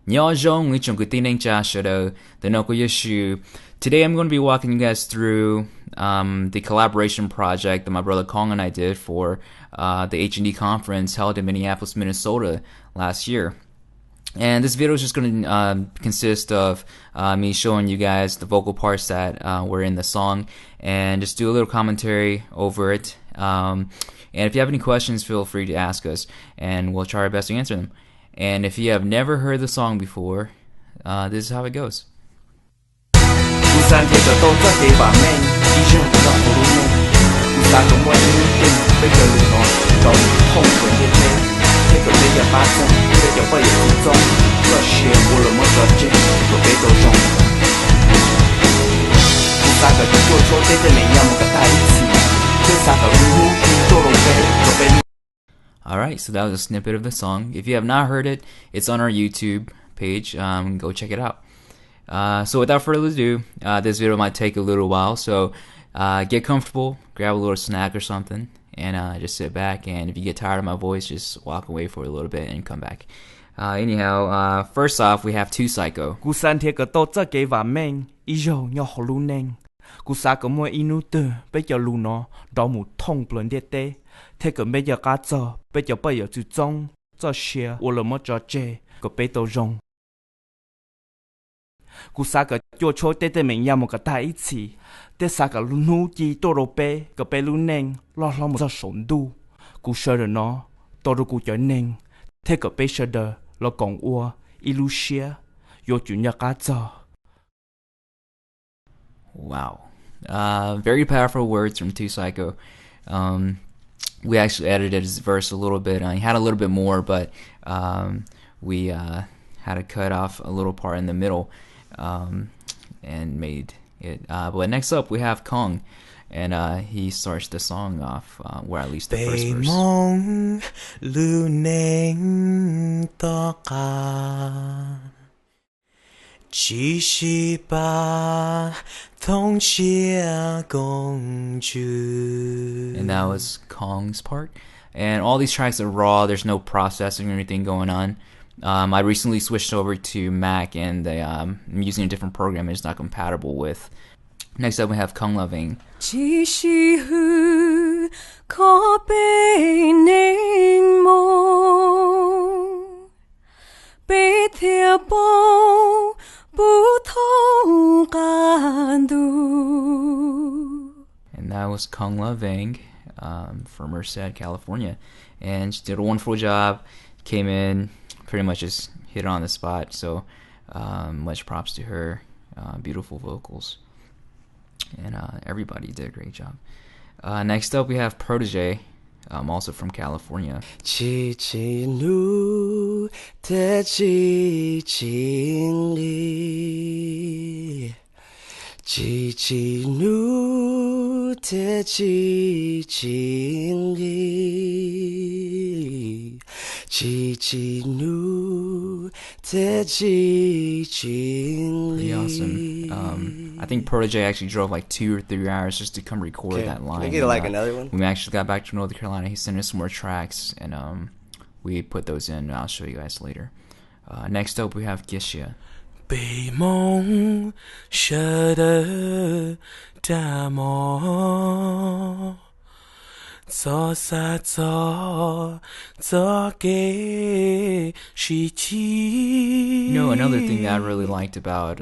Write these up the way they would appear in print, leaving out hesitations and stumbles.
Nengzong Today I'm going to be walking you guys through the collaboration project that my brother Khang and I did for the H&D conference held in Minneapolis, Minnesota last year. And this video is just going to consist of me showing you guys the vocal parts that were in the song and just do a little commentary over it. And if you have any questions, feel free to ask us and we'll try our best to answer them. And if you have never heard the song before, this is how it goes. Alright, so that was a snippet of the song. If you have not heard it, it's on our YouTube page. Go check it out. So without further ado, this video might take a little while, so get comfortable, grab a little snack or something, and just sit back, and if you get tired of my voice, just walk away for a little bit and come back. Anyhow, first off, we have two Saiko. Wow. Very powerful words from two Saiko. We actually edited his verse a little bit. He had a little bit more, but we had to cut off a little part in the middle and made it. But next up, we have Khang, and he starts the song off, where at least the first verse. 只是把痛写公主 And that was Khang's part. And all these tracks are raw. There's no processing or anything going on. I recently switched over to Mac, and I'm using a different program it's not compatible with. Next up, we have Koungla Vang. 只是可被凝梦被贴补 And that was Koungla Vang from Merced, California. And she did a wonderful job. Came in, pretty much just hit it on the spot. So much props to her. Beautiful vocals. And everybody did a great job. Next up, we have Proto-J. Also from California. Pretty awesome. I think Proto-J actually drove like 2 or 3 hours just to come record that line. Can we get like another one? We actually got back to North Carolina. He sent us some more tracks, and we put those in. I'll show you guys later. Next up, we have Kace. 被梦舍得大梦 走啥走走给世界 another thing that I really liked about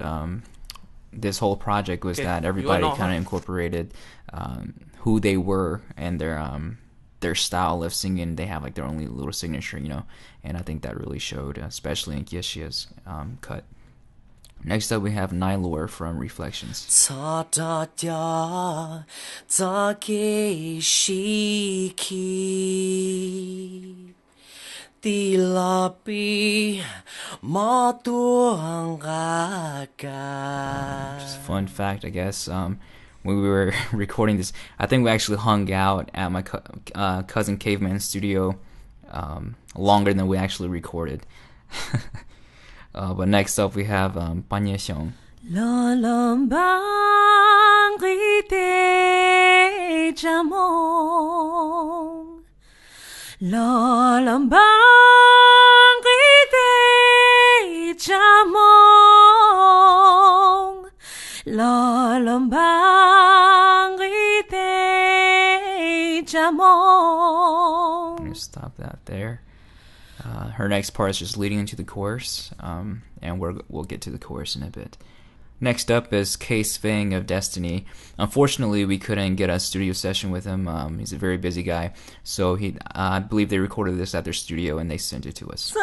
this whole project was that everybody kind of incorporated who they were and their style of singing. They have like their own little signature, and I think that really showed, especially in Kace's cut. Next up, we have Shu Lor from Reflections. Just a fun fact, I guess. When we were recording this, I think we actually hung out at my cousin Caveman's studio longer than we actually recorded. But next up, we have Pagnia Xiong. Just I'm gonna stop that there. Her next part is just leading into the chorus, and we'll get to the chorus in a bit. Next up is Kace Vang of Destiny. Unfortunately, we couldn't get a studio session with him. He's a very busy guy, so I believe they recorded this at their studio and they sent it to us.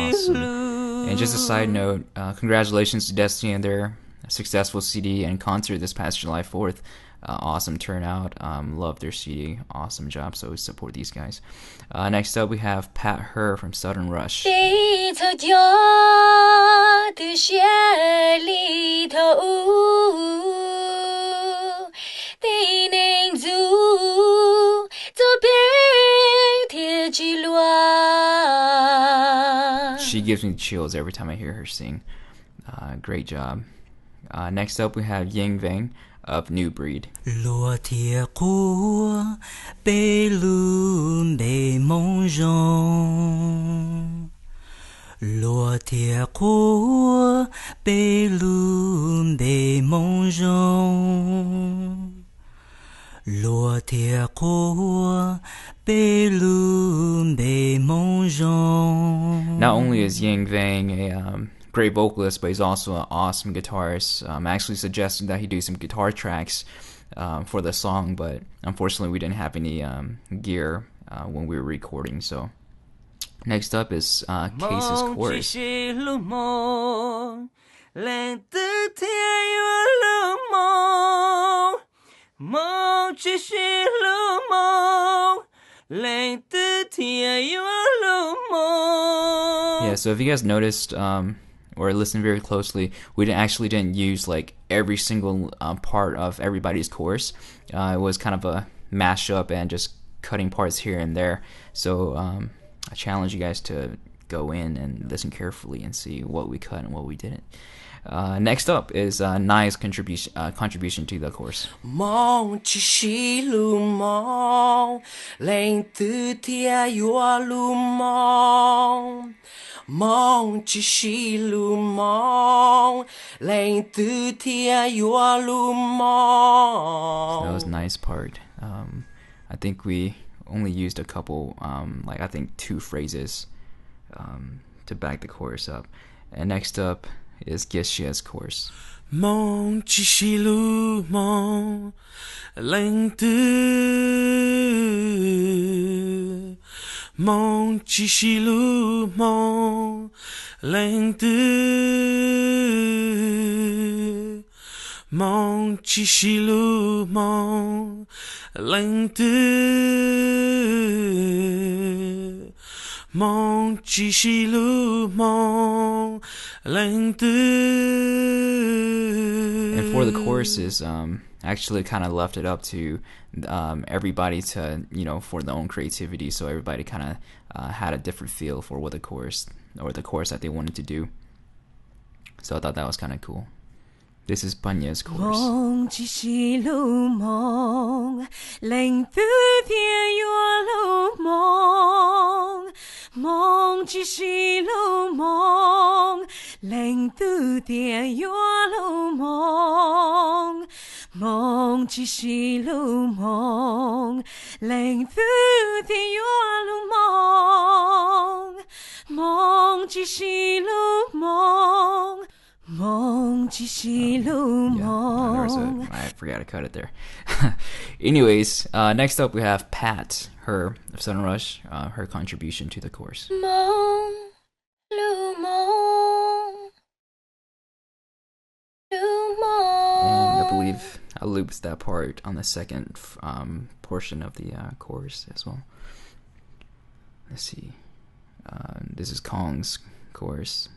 Awesome. And just a side note, congratulations to Destiny and their successful CD and concert this past July 4th. Awesome turnout. Love their CD. Awesome job. So we support these guys. Next up we have Pat Her from Suddenrush. She gives me chills every time I hear her sing. Great job. Next up we have Yeng Vang of New Breed. Not only is Yeng Vang a great vocalist, but he's also an awesome guitarist. I actually suggested that he do some guitar tracks for the song, but unfortunately we didn't have any gear when we were recording. So next up is Kace's chorus. Yeah, so if you guys noticed or listened very closely, we didn't use like every single part of everybody's chorus. It was kind of a mashup and just cutting parts here and there. So I challenge you guys to go in and listen carefully and see what we cut and what we didn't. Next up is Nai's contribution to the chorus. Mong chi shi lu mong, leng tu tia yua lu mong. Mong chi shi lu mong, leng tu tia yua lu mong. So that was a nice part. I think we only used a couple, like I think 2 phrases to back the chorus up. And next up is Gishia's chorus. Mong chi shi lu mong, leng tu. Mong chi shi lu mong, leng tu. Mong chi shi lu mong, leng tu. Mong chi shi lu mong, leng tu. And for the choruses, actually kind of left it up to everybody to, for their own creativity. So everybody kind of had a different feel for what the chorus that they wanted to do. So I thought that was kind of cool. This is Pagnia's chorus. Mong chi shi lu mong, leng tu tia yua lu mong. Mong chi shi lu mong, leng tu tia yua lu mong. Mong chi shi lu mong, leng tu tia yua lu mong. Mong chi shi lu mong. Mong chi shi lu mong. I forgot to cut it there. Anyways, next up we have Pat Her of Suddenrush, her contribution to the chorus. Mong lu mong, lu mong. And I believe I looped that part on the second portion of the chorus as well. Let's see. This is Khang's chorus.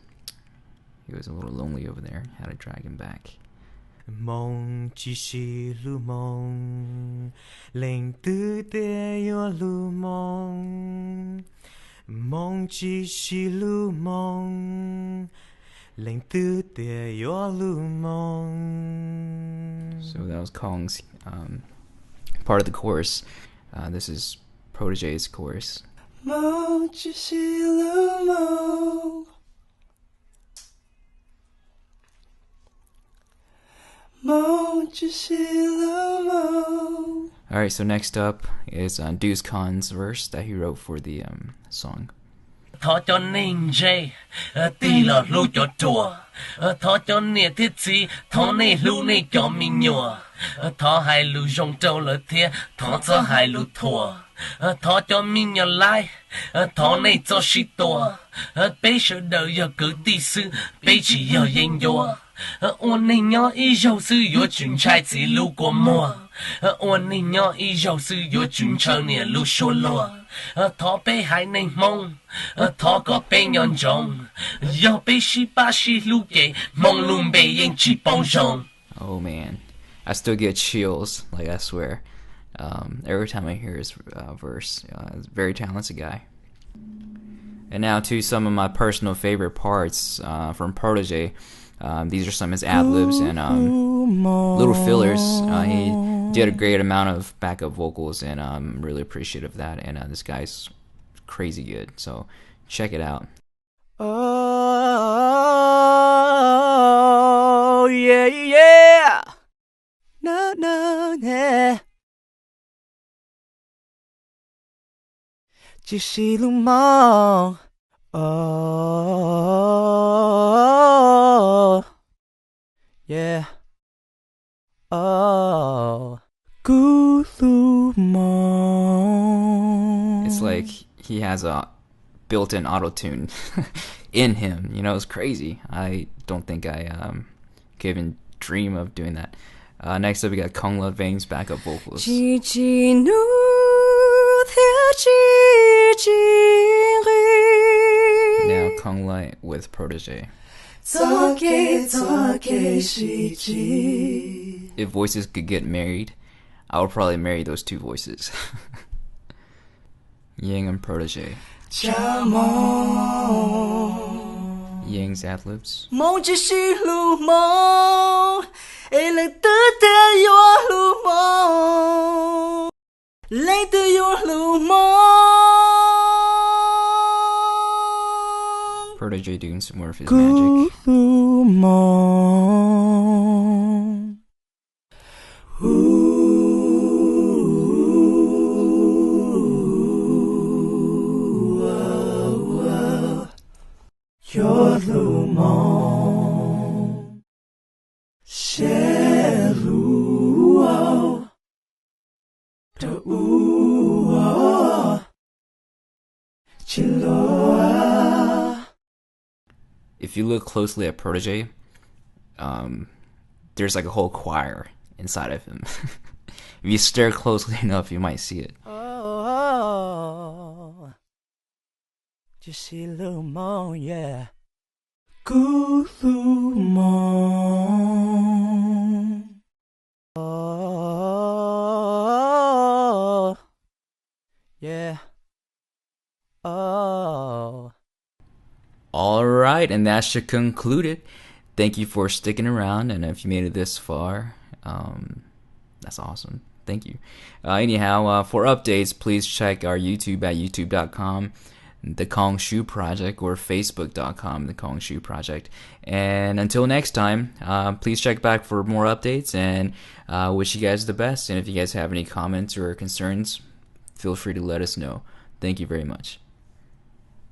He was a little lonely over there. Had to drag him back. Mong chi shi lu mong, leng tu de yo lu mong. Mong chi shi lu mong, leng tu de yo lu mong. So that was Khang's part of the chorus. This is Proto-J's chorus. Alright, so next up is Duce Khan's verse that he wrote for the song. Thọ cho Nengzong, tì lọ lưu cho chùa. Thọ cho nè thiết gì, thọ nè lưu nè cho mình nhùa. Thọ hai lưu rong trâu lỡ thia, thọ cho hai lưu thua. Thọ cho mình nhờ lại, thọ nè cho sĩ tùa. Bây giờ đời giờ cứ tì sư, bây chỉ giờ yên dùa. Ôn nè nhỏ ý dầu sư, yếu chuyển trai chỉ lưu của mùa. Ôn nè nhỏ ý dầu sư, yếu chuyển trâu nè lưu Shu Lor. Thọ bê hai nè mông, thọ có bê nhọn rộng. Yo bê shi ba shi lưu kê, mông lùm bê yên chỉ bông rộng. Oh man, I still get chills, like I swear. Every time I hear his verse. He's a very talented guy. And now to some of my personal favorite parts from Proto-J. These are some of his ad-libs and little fillers. He did a great amount of backup vocals, and I'm really appreciative of that. And this guy's crazy good, so check it out. Oh yeah, yeah. No, no, yeah. Chỉ xì lu mong. Oh yeah. Oh. Gu lu mong. It's like he has a built-in auto-tune in him. You know, it's crazy. I don't think I could even dream of doing that. Next up, we got Koungla, Vang's backup vocals. Now Koungla with Proto-J. If voices could get married, I would probably marry those two voices. Yeng and Proto-J. Yeng's ad-libs. Proto-J doing some more of his magic. If you look closely at Proto-J, there's like a whole choir inside of him. If you stare closely enough, you might see it. Oh, just a little more, yeah. Go through more. Oh, yeah. Oh. Alright, and that should conclude it. Thank you for sticking around, and if you made it this far, that's awesome. Thank you. Anyhow, for updates, please check our YouTube at youtube.com, the Khang Shu Project, or facebook.com, the Khang Shu Project. And until next time, please check back for more updates, and wish you guys the best. And if you guys have any comments or concerns, feel free to let us know. Thank you very much.